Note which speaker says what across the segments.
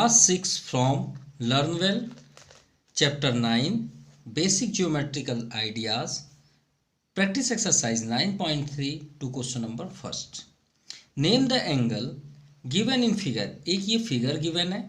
Speaker 1: Class 6 from Learnwell chapter 9 basic geometrical ideas practice exercise 9.3 two question number first. Name the angle given in figure. एक ये figure given है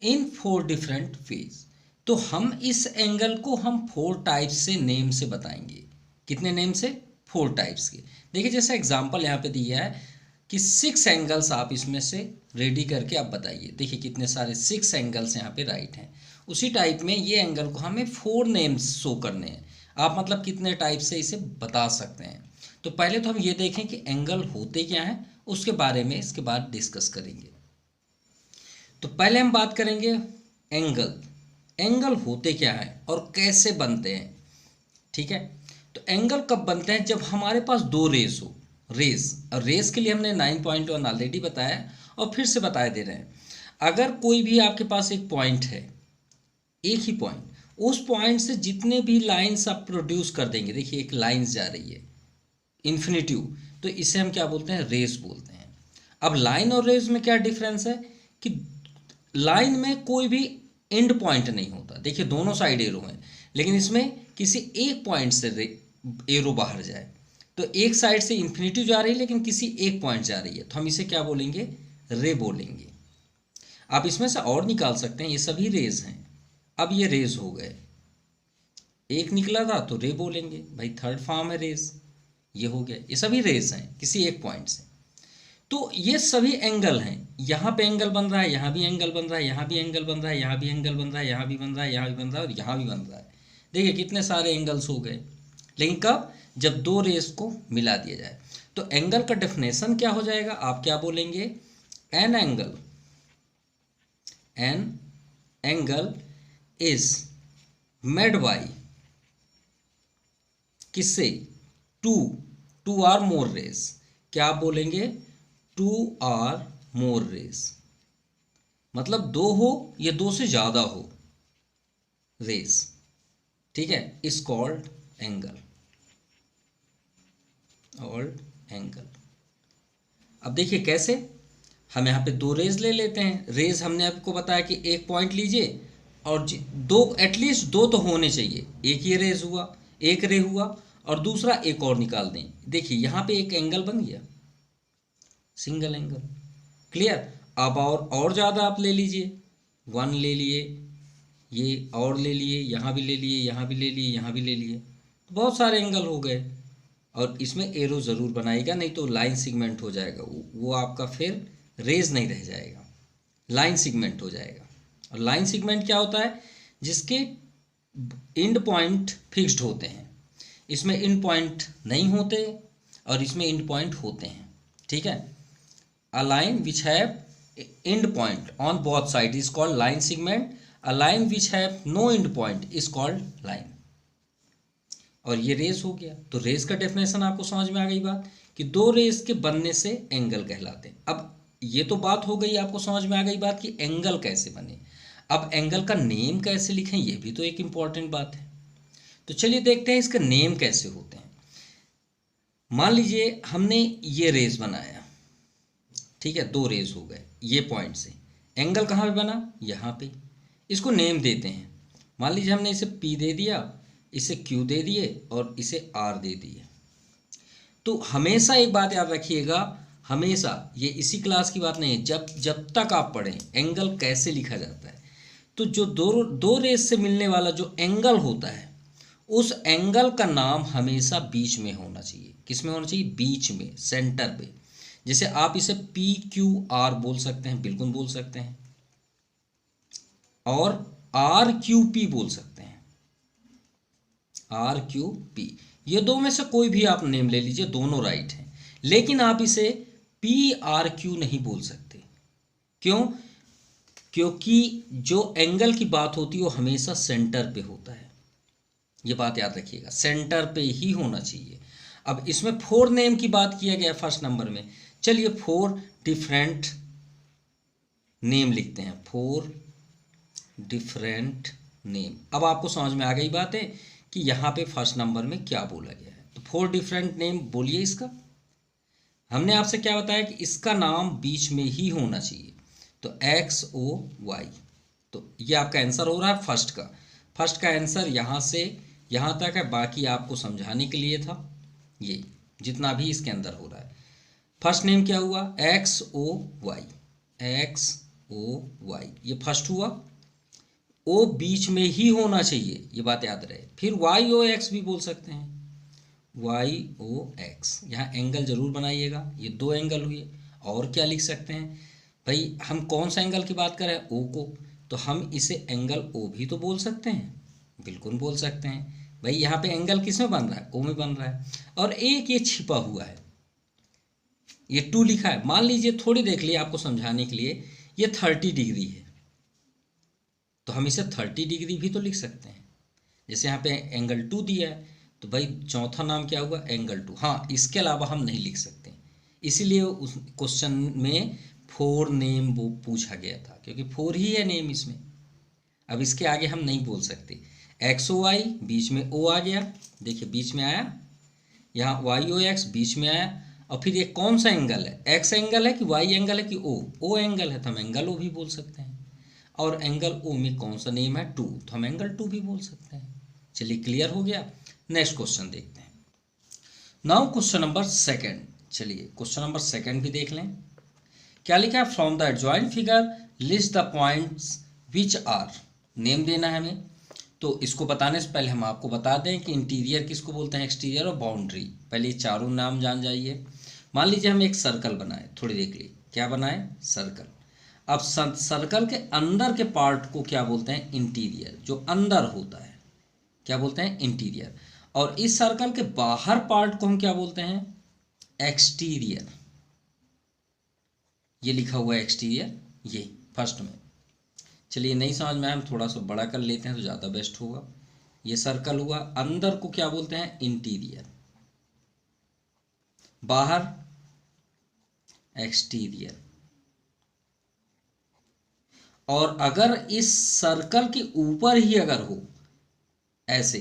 Speaker 1: इन 4 different ways. तो हम इस angle को हम 4 टाइप्स से नेम से बताएंगे। कितने नेम से? 4 टाइप्स के। देखिए जैसा एग्जांपल यहाँ पे दिया है कि 6 एंगल्स आप इसमें से रेडी करके आप बताइए। देखिए कितने सारे 6 एंगल्स यहाँ पे राइट हैं। उसी टाइप में ये एंगल को हमें 4 नेम्स शो करने हैं। आप मतलब कितने टाइप से इसे बता सकते हैं। तो पहले तो हम ये देखें कि एंगल होते क्या हैं, उसके बारे में इसके बाद डिस्कस करेंगे। तो पहले हम बात करेंगे एंगल। एंगल होते क्या हैं और कैसे बनते हैं। ठीक है, तो एंगल कब बनते हैं? जब हमारे पास 2 रेस हो। रेस, और रेस के लिए हमने 9.1 ऑलरेडी बताया और फिर से बताए दे रहे हैं। अगर कोई भी आपके पास एक पॉइंट है, एक ही पॉइंट, उस पॉइंट से जितने भी लाइंस आप प्रोड्यूस कर देंगे, देखिए एक लाइंस जा रही है इन्फिनिटिव, तो इसे हम क्या बोलते हैं? रेस बोलते हैं। अब लाइन और रेस में क्या डिफरेंस है कि लाइन में कोई भी एंड पॉइंट नहीं होता। देखिए दोनों साइड एरो हैं, लेकिन इसमें किसी एक पॉइंट से एरो बाहर जाए, तो एक साइड से इन्फिनिटी जा रही है लेकिन किसी एक पॉइंट जा रही है, तो हम इसे क्या बोलेंगे? रे बोलेंगे। आप इसमें से और निकाल सकते हैं, ये सभी रेज हैं। अब ये रेज हो गए, एक निकला था तो रे बोलेंगे भाई, थर्ड फॉर्म है रेज, ये हो गया। ये सभी रेज हैं किसी एक पॉइंट से। तो ये सभी एंगल हैं। यहाँ पे एंगल बन रहा है, यहाँ भी एंगल बन रहा है, यहाँ भी एंगल बन रहा है, यहाँ भी एंगल बन रहा है, यहाँ भी बन रहा है, यहाँ भी बन रहा है और यहाँ भी बन रहा है। देखिए कितने सारे एंगल्स हो गए। लेकिन कब? जब 2 रेस को मिला दिया जाए। तो एंगल का डेफिनेशन क्या हो जाएगा? आप क्या बोलेंगे? An angle is made by किससे? Two or more rays. क्या आप बोलेंगे? 2 आर मोर रेस, मतलब 2 हो या 2 से ज़्यादा हो रेस। ठीक है, इज कॉल्ड एंगल। अब देखिए कैसे। हम यहाँ पे 2 रेज ले लेते हैं। रेज हमने आपको बताया कि एक पॉइंट लीजिए और 2, एटलीस्ट 2 तो होने चाहिए। एक ये रेज हुआ, एक रे हुआ और दूसरा एक और निकाल दें। देखिए यहाँ पे एक एंगल बन गया, सिंगल एंगल। क्लियर? अब और ज़्यादा आप ले लीजिए, 1 ले लिए, ये और ले लिए, यहाँ भी ले लिए, यहाँ भी ले लिए, यहाँ भी ले लिए, तो बहुत सारे एंगल हो गए। और इसमें एरो ज़रूर बनाएगा, नहीं तो लाइन सिगमेंट हो जाएगा। वो आपका फिर रेज नहीं रह जाएगा, लाइन सिगमेंट हो जाएगा। और लाइन सिगमेंट क्या होता है? जिसके एंड पॉइंट फिक्स्ड होते हैं। इसमें एंड पॉइंट नहीं होते और इसमें एंड पॉइंट होते हैं। ठीक है, a line which have end point on both side is called line segment. A line which have no end point is called line. और ये रेस हो गया। तो रेस का डेफिनेशन आपको समझ में आ गई बात, कि 2 रेस के बनने से एंगल कहलाते हैं। अब ये तो बात हो गई, आपको समझ में आ गई बात कि एंगल कैसे बने। अब एंगल का नेम कैसे लिखें, ये भी तो एक इम्पॉर्टेंट बात है। तो चलिए देखते हैं इसके नेम कैसे होते हैं। मान लीजिए हमने ये रेस बनाया, ठीक है, 2 रेस हो गए ये पॉइंट से। एंगल कहाँ पे बना? यहाँ पे। इसको नेम देते हैं। मान लीजिए हमने इसे P दे दिया, इसे Q दे दिए और इसे R दे दिए। तो हमेशा एक बात याद रखिएगा, हमेशा, ये इसी क्लास की बात नहीं है, जब तक आप पढ़ें एंगल कैसे लिखा जाता है, तो जो दो रेस से मिलने वाला जो एंगल होता है, उस एंगल का नाम हमेशा बीच में होना चाहिए। किस में होना चाहिए? बीच में, सेंटर पे। जैसे आप इसे PQR बोल सकते हैं, बिल्कुल बोल सकते हैं, और RQP बोल सकते हैं, RQP। ये 2 में से कोई भी आप नेम ले लीजिए, दोनों राइट हैं। लेकिन आप इसे PRQ नहीं बोल सकते। क्यों? क्योंकि जो एंगल की बात होती है वो हमेशा सेंटर पे होता है। ये बात याद रखिएगा, सेंटर पे ही होना चाहिए। अब इसमें 4 नेम की बात किया गया फर्स्ट नंबर में। चलिए 4 डिफरेंट नेम लिखते हैं, 4 डिफरेंट नेम। अब आपको समझ में आ गई बात है कि यहाँ पे फर्स्ट नंबर में क्या बोला गया है। तो 4 डिफरेंट नेम बोलिए इसका। हमने आपसे क्या बताया कि इसका नाम बीच में ही होना चाहिए। तो एक्स ओ वाई। तो ये आपका आंसर हो रहा है फर्स्ट का आंसर यहाँ से यहाँ तक है, बाकी आपको समझाने के लिए था ये जितना भी इसके अंदर हो रहा है। फर्स्ट नेम क्या हुआ, X O Y, X O Y, ये फर्स्ट हुआ। ओ बीच में ही होना चाहिए, ये बात याद रहे। फिर वाई ओ एक्स भी बोल सकते हैं, वाई ओ एक्स। यहाँ एंगल जरूर बनाइएगा, ये दो एंगल हुए। और क्या लिख सकते हैं भाई, हम कौन सा एंगल की बात कर रहे हैं, ओ को, तो हम इसे एंगल ओ भी तो बोल सकते हैं, बिल्कुल बोल सकते हैं भाई। यहाँ पे एंगल किस में बन रहा है, ओ में बन रहा है। और एक ये छिपा हुआ है, ये 2 लिखा है, मान लीजिए थोड़ी देख लिए आपको समझाने के लिए, ये 30 डिग्री है, तो हम इसे 30 डिग्री भी तो लिख सकते हैं। जैसे यहाँ पे एंगल 2 दिया है, तो भाई चौथा नाम क्या हुआ, एंगल 2। हाँ, इसके अलावा हम नहीं लिख सकते, इसीलिए उस क्वेश्चन में 4 नेम वो पूछा गया था, क्योंकि 4 ही है नेम इसमें। अब इसके आगे हम नहीं बोल सकते। एक्स ओ वाई, बीच में ओ आ गया, देखिए बीच में आया, यहाँ वाई ओ एक्स बीच में आया। और फिर ये कौन सा एंगल है, एक्स एंगल है कि वाई एंगल है कि ओ एंगल है, तो हम एंगल ओ भी बोल सकते हैं। और एंगल ओ में कौन सा नेम है, 2, तो हम एंगल 2 भी बोल सकते हैं। चलिए क्लियर हो गया। नेक्स्ट क्वेश्चन देखते हैं। नाउ क्वेश्चन नंबर सेकंड, चलिए क्वेश्चन नंबर सेकंड भी देख लें। क्या लिखा है, from the adjoint figure list the points which are, name देना है हमें। तो इसको बताने से पहले हम आपको बता दें कि इंटीरियर किसको बोलते हैं, एक्सटीरियर और बाउंड्री। पहले ये चारों नाम जान जाइए। मान लीजिए हम एक सर्कल बनाए, थोड़ी देख ली, क्या बनाए, सर्कल। अब सर्कल के अंदर के पार्ट को क्या बोलते हैं, इंटीरियर, जो अंदर होता है क्या बोलते हैं, इंटीरियर। और इस सर्कल के बाहर पार्ट को हम क्या बोलते हैं, एक्सटीरियर। ये लिखा हुआ है एक्सटीरियर, ये फर्स्ट में। चलिए नहीं समझ में आया, हम थोड़ा सा बड़ा कर लेते हैं तो ज़्यादा बेस्ट होगा। ये सर्कल हुआ, अंदर को क्या बोलते हैं, इंटीरियर, बाहर एक्सटीरियर। और अगर इस सर्कल के ऊपर ही अगर हो ऐसे,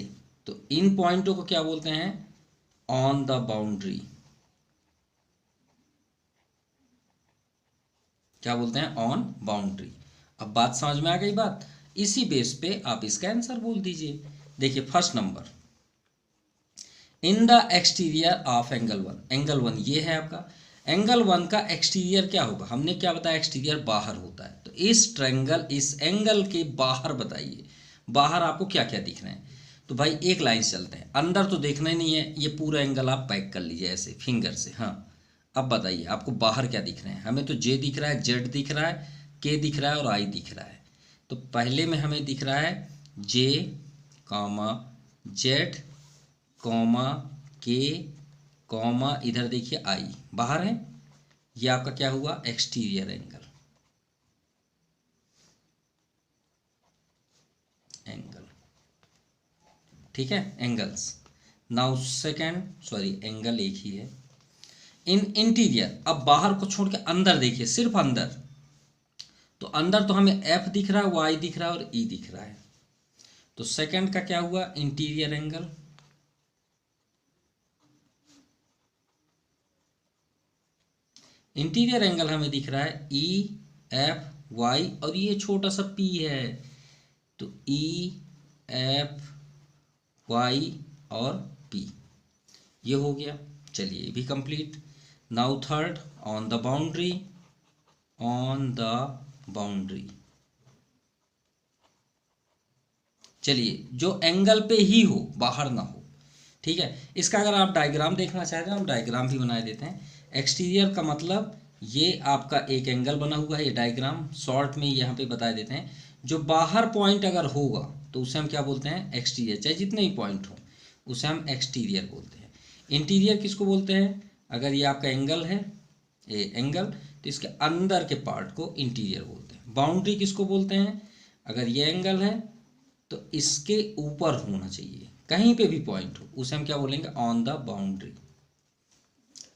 Speaker 1: तो इन पॉइंटों को क्या बोलते हैं, ऑन द बाउंड्री। क्या बोलते हैं, ऑन बाउंड्री। अब बात समझ में आ गई बात, इसी बेस पे आप इसका आंसर बोल दीजिए। देखिए first number, in the exterior of angle 1, angle 1 ये है आपका। एंगल 1 का एक्सटीरियर क्या होगा, हमने क्या बताया, एक्सटीरियर बाहर होता है। तो इस ट्रायंगल, इस एंगल के बाहर बताइए, बाहर आपको क्या क्या दिख रहे हैं। तो भाई एक लाइन से चलते हैं, अंदर तो देखना ही नहीं है, ये पूरा एंगल आप पैक कर लीजिए ऐसे फिंगर से। हाँ, अब बताइए आपको बाहर क्या दिख रहे हैं। हमें तो जे दिख रहा है, जेड दिख रहा है, के दिख रहा है और आई दिख रहा है। तो पहले में हमें दिख रहा है जे कॉमा जेड कॉमा के कॉमा, इधर देखिए आई बाहर है। ये आपका क्या हुआ, एक्सटीरियर एंगल, एंगल, ठीक है, angles. Now second, sorry angle एक ही है। इन इंटीरियर, अब बाहर को छोड़ के अंदर देखिए, सिर्फ अंदर। तो अंदर तो हमें एफ दिख रहा है, वाई दिख रहा है और ई दिख रहा है। तो सेकंड का क्या हुआ, इंटीरियर एंगल। इंटीरियर एंगल हमें दिख रहा है ई एफ वाई और ये छोटा सा पी है, तो ई एफ वाई और पी, ये हो गया। चलिए ये भी complete. Now third, on the boundary, on the boundary. चलिए जो एंगल पे ही हो, बाहर ना हो, ठीक है। इसका अगर आप डायग्राम देखना चाहते हैं, हम डायग्राम भी बना देते हैं। एक्सटीरियर का मतलब ये आपका एक एंगल बना हुआ है, ये डायग्राम शॉर्ट में यहाँ पे बता देते हैं। जो बाहर पॉइंट अगर होगा तो उसे हम क्या बोलते हैं, एक्सटीरियर, चाहे जितने ही पॉइंट हो उसे हम एक्सटीरियर बोलते हैं। इंटीरियर किसको बोलते हैं, अगर ये आपका एंगल है, ये एंगल, तो इसके अंदर के पार्ट को इंटीरियर बोलते हैं। बाउंड्री किसको बोलते हैं, अगर ये एंगल है तो इसके ऊपर होना चाहिए, कहीं पे भी पॉइंट हो उसे हम क्या बोलेंगे, ऑन द बाउंड्री।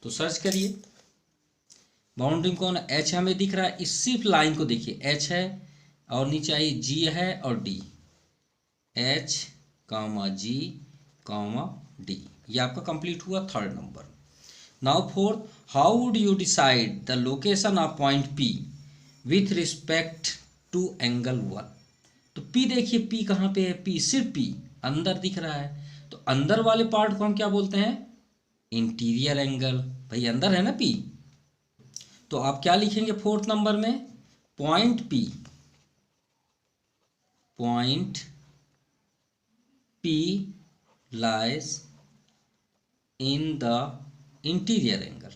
Speaker 1: तो सर्च करिए बाउंड्री कौन है, एच हमें दिख रहा है, इस सिर्फ लाइन को देखिए, एच है और नीचे आई जी है और D, H comma G comma D, ये आपका कंप्लीट हुआ third number. Now fourth, how would you decide the location of point P, with respect to angle 1। तो P देखिए, P कहाँ पे है? P सिर्फ P अंदर दिख रहा है, तो अंदर वाले पार्ट को हम क्या बोलते हैं? Interior angle. भाई अंदर है ना P, तो आप क्या लिखेंगे फोर्थ नंबर में? Point P, point P lies in the interior angle,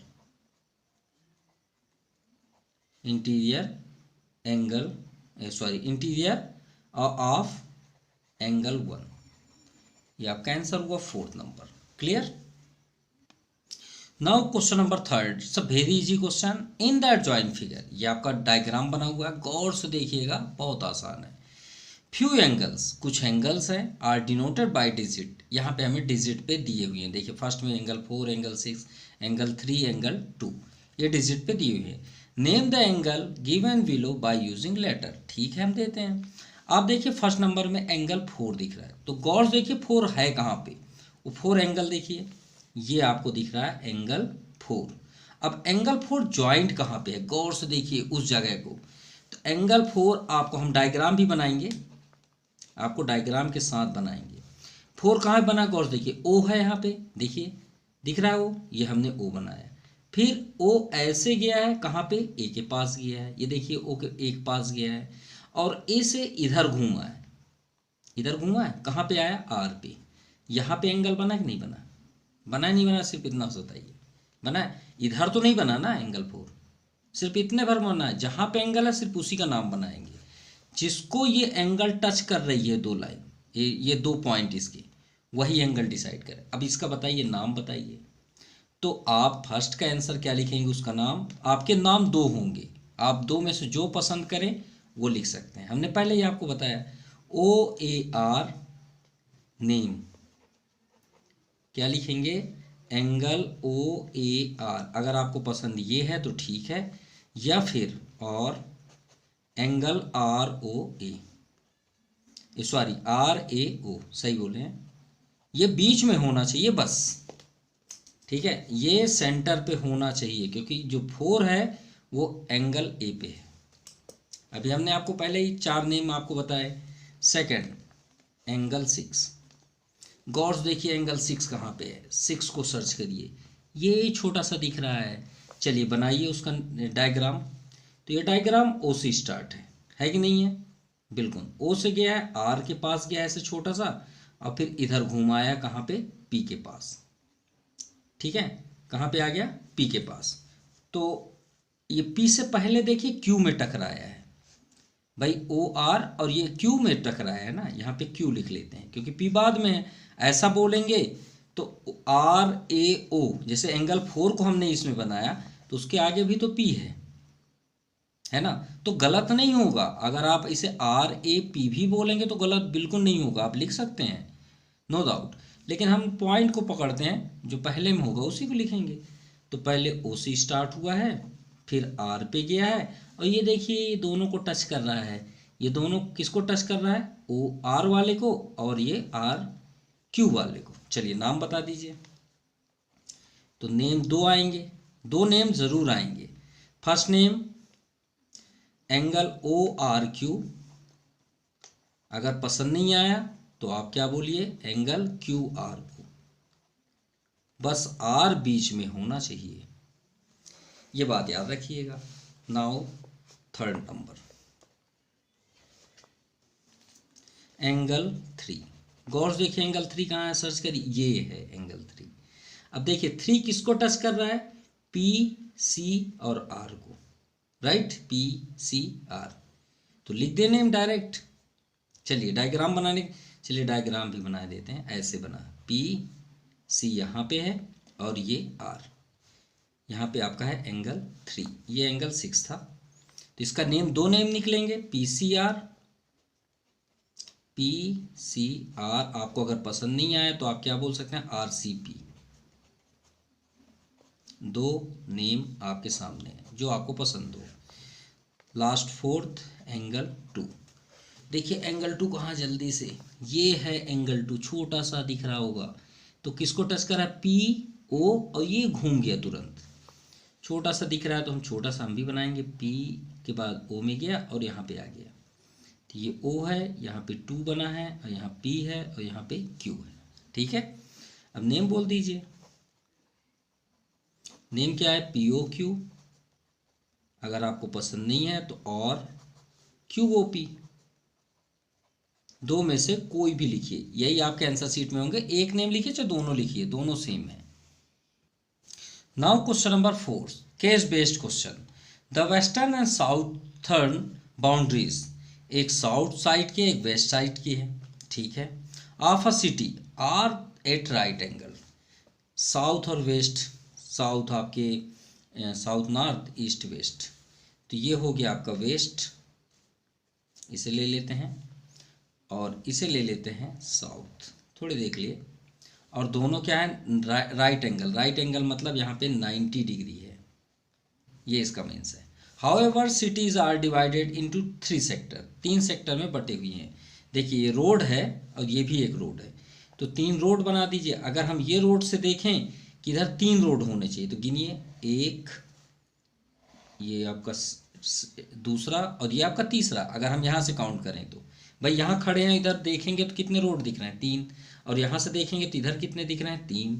Speaker 1: interior of angle 1। ये आपका आंसर हुआ fourth number. Clear? Now question number third, it's a very easy question. In that joint figure, ये आपका diagram बना हुआ है, गौर से देखिएगा, बहुत आसान है। फ्यू एंगल्स, कुछ एंगल्स हैं, आर डिनोटेड बाय डिजिट, यहाँ पे हमें डिजिट पे दिए हुए हैं। देखिए फर्स्ट में एंगल 4, एंगल 6, एंगल 3, एंगल 2, ये डिजिट पे दिए हुए हैं। Name the angle given below by using letter, ठीक है हम देते हैं। आप देखिए फर्स्ट नंबर में एंगल 4 दिख रहा है, तो गौर से देखिए 4 है कहाँ पे? वो 4 एंगल देखिए, ये आपको दिख रहा है एंगल 4। अब एंगल 4 जॉइंट कहाँ पे है? गौर से देखिए उस जगह को। तो एंगल 4 आपको हम डायग्राम भी बनाएंगे, आपको डायग्राम के साथ बनाएंगे। 4 कहाँ बना? गौर से देखिए, O है यहाँ पे, देखिए दिख रहा है O, ये हमने O बनाया। फिर O ऐसे गया है, कहाँ पे? A के पास गया है, ये देखिए O के एक पास गया है, और A से इधर घूमा है, इधर घूमा है, कहाँ पे आया? R पे। यहाँ पे एंगल बना कि नहीं बना? बना नहीं बना? सिर्फ इतना बताइए, बना है? इधर तो नहीं बना ना एंगल 4, सिर्फ इतने भर बना है। जहाँ पे एंगल है सिर्फ उसी का नाम बनाएंगे, जिसको ये एंगल टच कर रही है, 2 लाइन, ये 2 पॉइंट इसके, वही एंगल डिसाइड करें। अब इसका बताइए, नाम बताइए। तो आप फर्स्ट का आंसर क्या लिखेंगे? उसका नाम, आपके नाम 2 होंगे, आप 2 में से जो पसंद करें वो लिख सकते हैं। हमने पहले ही आपको बताया, OAR नेम, क्या लिखेंगे? Angle OAR। अगर आपको पसंद ये है तो ठीक है, या फिर और एंगल ROA, सॉरी RAO, सही बोले हैं, ये बीच में होना चाहिए बस, ठीक है, ये सेंटर पे होना चाहिए, क्योंकि जो 4 है वो एंगल A पे है। अभी हमने आपको पहले ही 4 नेम आपको बताए। Second, angle 6। गौर से देखिए एंगल 6 कहाँ पे है? 6 को सर्च करिए, ये छोटा सा दिख रहा है। चलिए बनाइए उसका डायग्राम। तो ये डायग्राम O से स्टार्ट है कि नहीं है? बिल्कुल, O से गया है, R के पास गया है ऐसे छोटा सा, और फिर इधर घुमाया कहाँ पे? P के पास, ठीक है, कहाँ पे आ गया? P के पास। तो ये P से पहले देखिए Q में टकराया है भाई, OR और ये Q में टकराया है ना, यहाँ पे Q लिख लेते हैं क्योंकि P बाद में है। ऐसा बोलेंगे तो RAO, जैसे एंगल 4 को हमने इसमें बनाया तो उसके आगे भी तो P है ना, तो गलत नहीं होगा। अगर आप इसे RAP भी बोलेंगे तो गलत बिल्कुल नहीं होगा, आप लिख सकते हैं, नो डाउट। लेकिन हम पॉइंट को पकड़ते हैं, जो पहले में होगा उसी को लिखेंगे। तो पहले O से स्टार्ट हुआ है, फिर R पे गया है, और ये देखिए ये दोनों को टच कर रहा है। ये दोनों किसको टच कर रहा है? OR वाले को, और ये RQ वाले को। चलिए नाम बता दीजिए। तो नेम 2 आएंगे, 2 नेम ज़रूर आएंगे। फर्स्ट नेम एंगल ORQ, अगर पसंद नहीं आया तो आप क्या बोलिए? एंगल QRO, बस R बीच में होना चाहिए, ये बात याद रखिएगा। Now third number, angle 3। गौर से देखिए एंगल 3 कहाँ है? सर्च करिए, ये है एंगल 3। अब देखिए 3 किसको टच कर रहा है? PC और R को, राइट, PCR। तो लिख देने हम डायरेक्ट। चलिए डायग्राम बनाने, चलिए डायग्राम भी बना देते हैं। ऐसे बना, PC यहाँ पे है और ये R, यहाँ पे आपका है एंगल 3, ये एंगल 6 था। तो इसका नेम 2 नेम निकलेंगे, PCR। आपको अगर पसंद नहीं आया तो आप क्या बोल सकते हैं? RCP। 2 नेम आपके सामने है, जो आपको पसंद हो। Last fourth, angle 2। देखिए एंगल 2 कहाँ? जल्दी से, ये है एंगल 2, छोटा सा दिख रहा होगा। तो किसको टच करा? PO, और ये घूम गया तुरंत। छोटा सा दिख रहा है तो हम छोटा सा हम भी बनाएंगे। P के बाद O में गया और यहाँ पे आ गया, तो ये O है, यहाँ पे 2 बना है और यहाँ P है और यहाँ पे Q है। ठीक है, अब नेम बोल दीजिए। नेम क्या है? POQ। अगर आपको पसंद नहीं है तो और QOP, दो में से कोई भी लिखिए, यही आपके आंसर शीट में होंगे। एक नेम लिखिए चाहे दोनों लिखिए, दोनों सेम है। Now question number 4, case based question. The western and southern boundaries, एक साउथ साइड की एक वेस्ट साइड की है। ठीक है, of a city are at right angle. South और वेस्ट, साउथ आपके साउथ नॉर्थ ईस्ट वेस्ट, तो ये हो गया आपका वेस्ट, इसे ले लेते हैं, और इसे ले लेते हैं साउथ। थोड़े देख लिए, और दोनों क्या है? Right angle. राइट एंगल मतलब यहाँ पे 90 डिग्री है, ये इसका मीन्स है। However cities are divided into 3 sector, 3 sector में बटे हुई हैं। देखिए ये रोड है और ये भी एक रोड है, तो 3 रोड बना दीजिए। अगर हम ये रोड से देखें कि इधर 3 रोड होने चाहिए, तो गिनिए, एक, ये आपका दूसरा और ये आपका तीसरा। अगर हम यहाँ से काउंट करें तो भाई यहाँ खड़े हैं, इधर देखेंगे तो कितने रोड दिख रहे हैं? 3। और यहाँ से देखेंगे तो इधर कितने दिख रहे हैं? 3।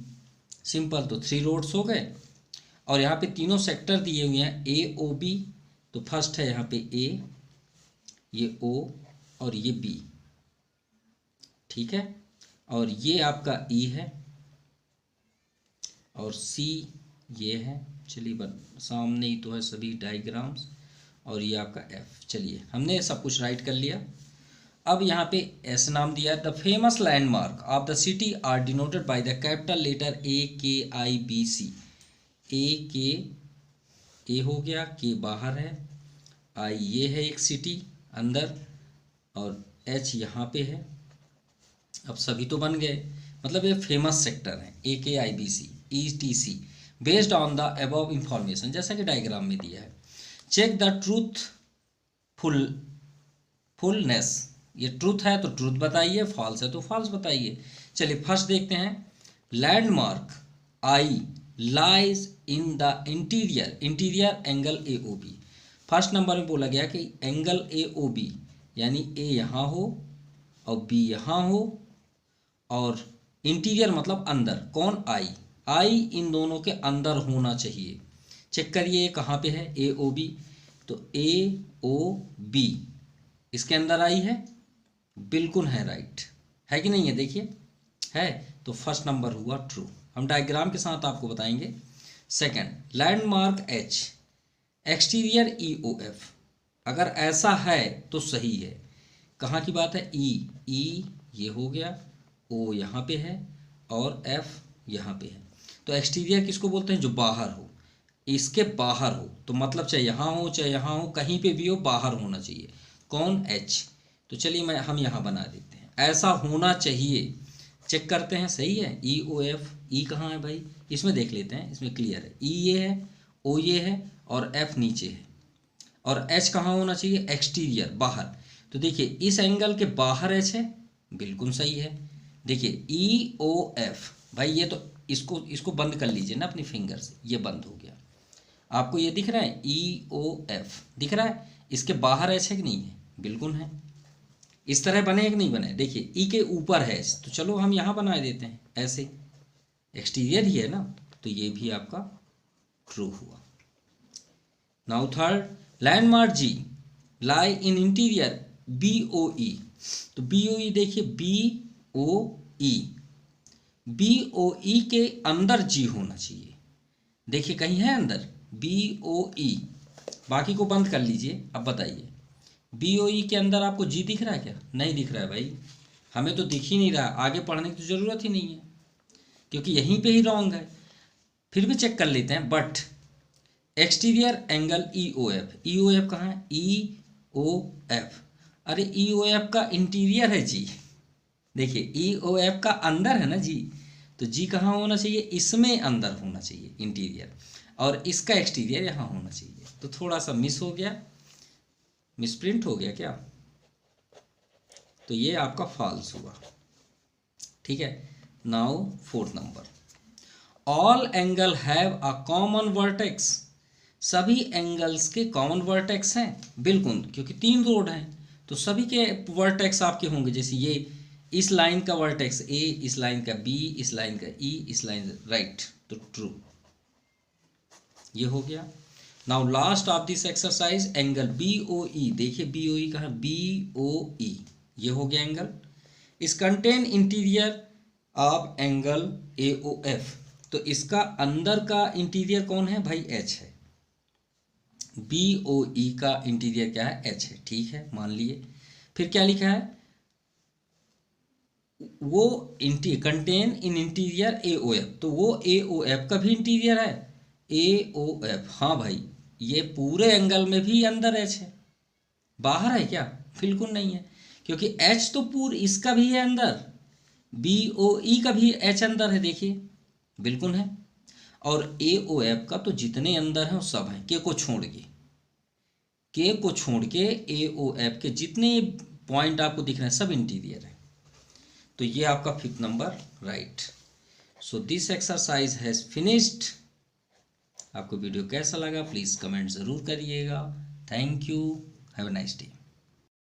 Speaker 1: सिंपल, तो 3 रोड्स हो गए। और यहाँ पे तीनों सेक्टर दिए हुए हैं AOB, तो फर्स्ट है यहाँ पे A, ये O और ये B। ठीक है, और ये आपका E है और C ये है। चलिए सामने ही तो है सभी डायग्राम्स, और ये आपका F। चलिए हमने सब कुछ राइट कर लिया। अब यहाँ पे ऐसे नाम दिया है, the famous landmark of the city are denoted by the capital letter AKIBC। A हो गया, K बाहर है, I ये है एक सिटी अंदर, और H यहाँ पे है। अब सभी तो बन गए, मतलब ये फेमस सेक्टर है AKIBC ETC based on the above information, जैसा कि डायग्राम में दिया है। चेक द फुलनेस, ये ट्रूथ है तो ट्रूथ बताइए, फॉल्स है तो फॉल्स बताइए। चलिए फर्स्ट देखते हैं। Landmark I lies in the interior angle AOB। First number में बोला गया कि एंगल AOB यानी A यहाँ हो और B यहाँ हो, और इंटीरियर मतलब अंदर। कौन? I इन दोनों के अंदर होना चाहिए। चेक करिए कहाँ पे है AOB, तो AOB इसके अंदर I है, बिल्कुल है, राइट है कि नहीं है? देखिए है, तो फर्स्ट नंबर हुआ ट्रू। हम डायग्राम के साथ आपको बताएंगे। Second, landmark H exterior EOF, अगर ऐसा है तो सही है। कहाँ की बात है? E ये हो गया, O यहाँ पे है और F यहाँ पे है। तो एक्सटीरियर किसको बोलते हैं? जो बाहर हो, इसके बाहर हो, तो मतलब चाहे यहाँ हो चाहे यहाँ हो, कहीं पे भी हो बाहर होना चाहिए। कौन? H। तो चलिए हम यहाँ बना देते हैं, ऐसा होना चाहिए। चेक करते हैं, सही है। EOF, E कहाँ है भाई? इसमें देख लेते हैं, इसमें क्लियर है। E ये है, O ये है और F नीचे है, और H कहाँ होना चाहिए? एक्सटीरियर, बाहर। तो देखिए इस एंगल के बाहर H है, बिल्कुल सही है। देखिए EOF, भाई ये तो इसको बंद कर लीजिए ना अपनी फिंगर से, ये बंद हो गया। आपको ये दिख रहा है EOF दिख रहा है, इसके बाहर H है कि नहीं है? बिल्कुल है। इस तरह बने कि नहीं बने? देखिए E के ऊपर है H, तो चलो हम यहाँ बना देते हैं ऐसे, एक्सटीरियर ही है ना, तो ये भी आपका ट्रू हुआ। Now third, landmark G lie in interior BOE, तो BOE देखिए BOE के अंदर G होना चाहिए। देखिए कहीं है अंदर BOE, बाकी को बंद कर लीजिए। अब बताइए BOE के अंदर आपको G दिख रहा है क्या? नहीं दिख रहा है भाई, हमें तो दिख ही नहीं रहा, आगे पढ़ने की तो ज़रूरत ही नहीं है क्योंकि यहीं पे ही रॉन्ग है। फिर भी चेक कर लेते हैं, बट एक्सटीरियर एंगल EOF कहाँ है? EOF, अरे EOF का इंटीरियर है G। देखिए EOF का अंदर है ना G, तो G कहाँ होना चाहिए? इसमें अंदर होना चाहिए इंटीरियर, और इसका एक्सटीरियर यहाँ होना चाहिए। तो थोड़ा सा मिस हो गया, मिसप्रिंट हो गया क्या? तो ये आपका फॉल्स हुआ। ठीक है, now fourth number, all angle have a common vertex. सभी एंगल्स के कॉमन वर्टेक्स हैं? बिल्कुल, क्योंकि 3 रोड हैं तो सभी के वर्टेक्स आपके होंगे। जैसे ये इस लाइन का वर्टेक्स ए, इस लाइन का बी, इस लाइन का ई, इस लाइन राइट, तो ट्रू, ये हो गया। Now last of this exercise, angle B O E, देखिए बी ओ ई कहाँ, बी ओ ई, ये हो गया एंगल। इस contain interior of angle A O F, तो इसका अंदर का इंटीरियर कौन है भाई, एच है। बी ओ ई का इंटीरियर क्या है, एच है, ठीक है, मान लिए। फिर क्या लिखा है, वो contain in interior A O F, तो वो ए ओ एफ का भी इंटीरियर है, ए ओ एफ, हाँ भाई, ये पूरे एंगल में भी अंदर एच है, बाहर है क्या, बिल्कुल नहीं है, क्योंकि एच तो पूरे इसका भी है अंदर, बी ओ ई का भी एच अंदर है, देखिए बिल्कुल है। और ए ओ एफ का तो जितने अंदर हैं वो सब हैं, के को छोड़ के, के को छोड़ के ए ओ एफ के जितने पॉइंट आपको दिख रहे हैं सब इंटीरियर है। तो ये आपका 5th number right. So this exercise has finished. आपको वीडियो कैसा लगा प्लीज़ कमेंट ज़रूर करिएगा। Thank you, have a nice day.